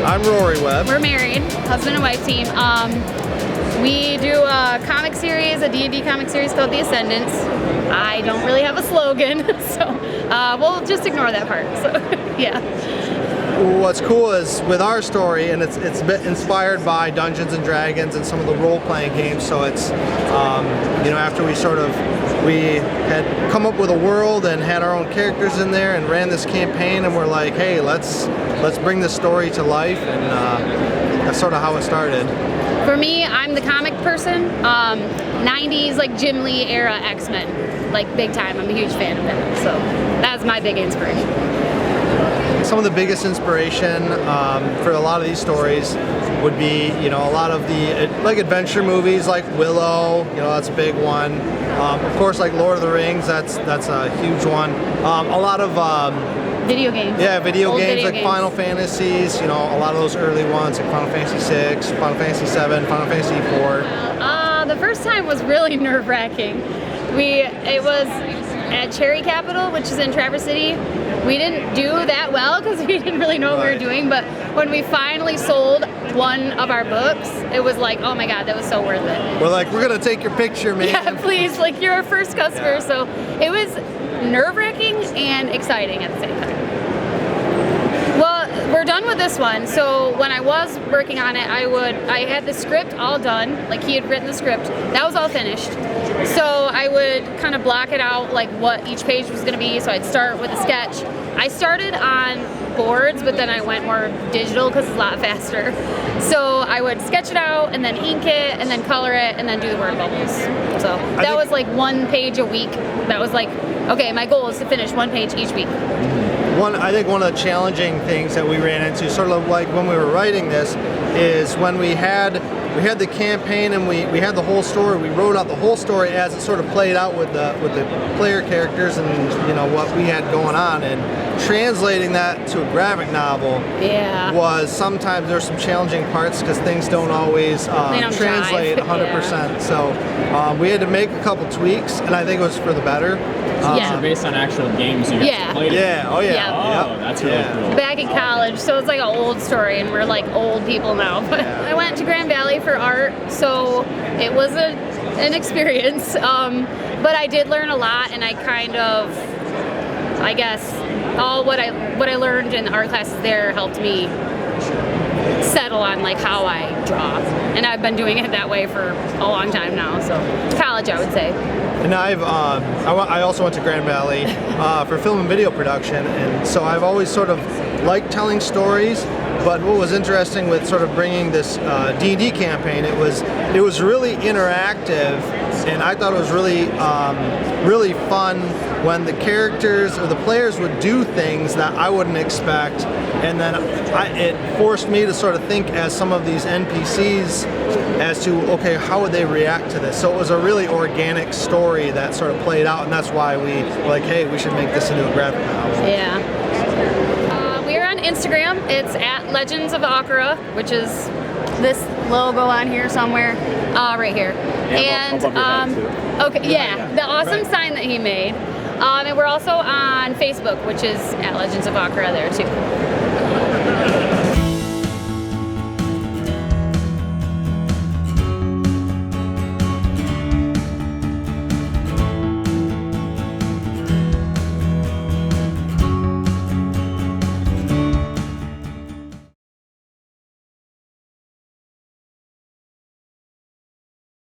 I'm Rory Webb. We're married, husband and wife team. We do a comic series, a D&D comic series called The Ascendants. I don't really have a slogan, so we'll just ignore that part. So, yeah. What's cool is with our story, and it's a bit inspired by Dungeons and Dragons and some of the role-playing games. So it's after we had come up with a world and had our own characters in there and ran this campaign, and we're like, hey, let's bring this story to life, and that's sort of how it started. For me, I'm the comic person. 90s like Jim Lee era X-Men, like big time. I'm a huge fan of that. So that's my big inspiration. Some of the biggest inspiration for a lot of these stories would be, a lot of the like adventure movies like Willow, that's a big one. Of course, like Lord of the Rings, that's a huge one. A lot of video games. Yeah, video games like games. Final Fantasies, a lot of those early ones like Final Fantasy 6, Final Fantasy 7, Final Fantasy 4. The first time was really nerve-wracking. It was at Cherry Capital, which is in Traverse City. We didn't do that well because we didn't really know what we were doing, but when we finally sold one of our books, it was like, oh my God, that was so worth it. We're like, we're gonna take your picture, man. Yeah, please, like you're our first customer. Yeah. So it was nerve-wracking and exciting at the same time. Well, we're done with this one. So when I was working on it, I had the script all done, like he had written the script. That was all finished. So I would kind of block it out, like what each page was gonna be. So I'd start with a sketch. I started on boards, but then I went more digital because it's a lot faster. So I would sketch it out and then ink it and then color it and then do the word bubbles. So that was like 1 page a week. That was like, okay, my goal is to finish 1 page each week. I think one of the challenging things that we ran into, sort of like when we were writing this, is when we had the campaign and we had the whole story. We wrote out the whole story as it sort of played out with the player characters and what we had going on, and translating that to a graphic novel was sometimes there's some challenging parts because things don't always translate 100%. So we had to make a couple tweaks, and I think it was for the better. So based on actual games you guys played? Yeah. Oh yeah. Oh, that's really cool. Back in college, so it's like an old story, and we're like old people now. But I went to Grand Valley for art, so it was an experience. But I did learn a lot, and I kind of, I guess, all what I learned in the art classes there helped me settle on like how I draw, and I've been doing it that way for a long time now. So college, I would say. And I also went to Grand Valley for film and video production, and so I've always sort of liked telling stories. But what was interesting with sort of bringing this D&D campaign, it was really interactive, and I thought it was really fun when the characters or the players would do things that I wouldn't expect, and then it forced me to sort of think as some of these NPCs as to, okay, how would they react to this? So it was a really organic story that sort of played out, and that's why we were like, hey, we should make this into a graphic novel. Yeah. We're on Instagram. It's at Legends of Aukera, which is this logo on here somewhere, right here. The awesome sign that he made. And we're also on Facebook, which is at Legends of Aukera there too.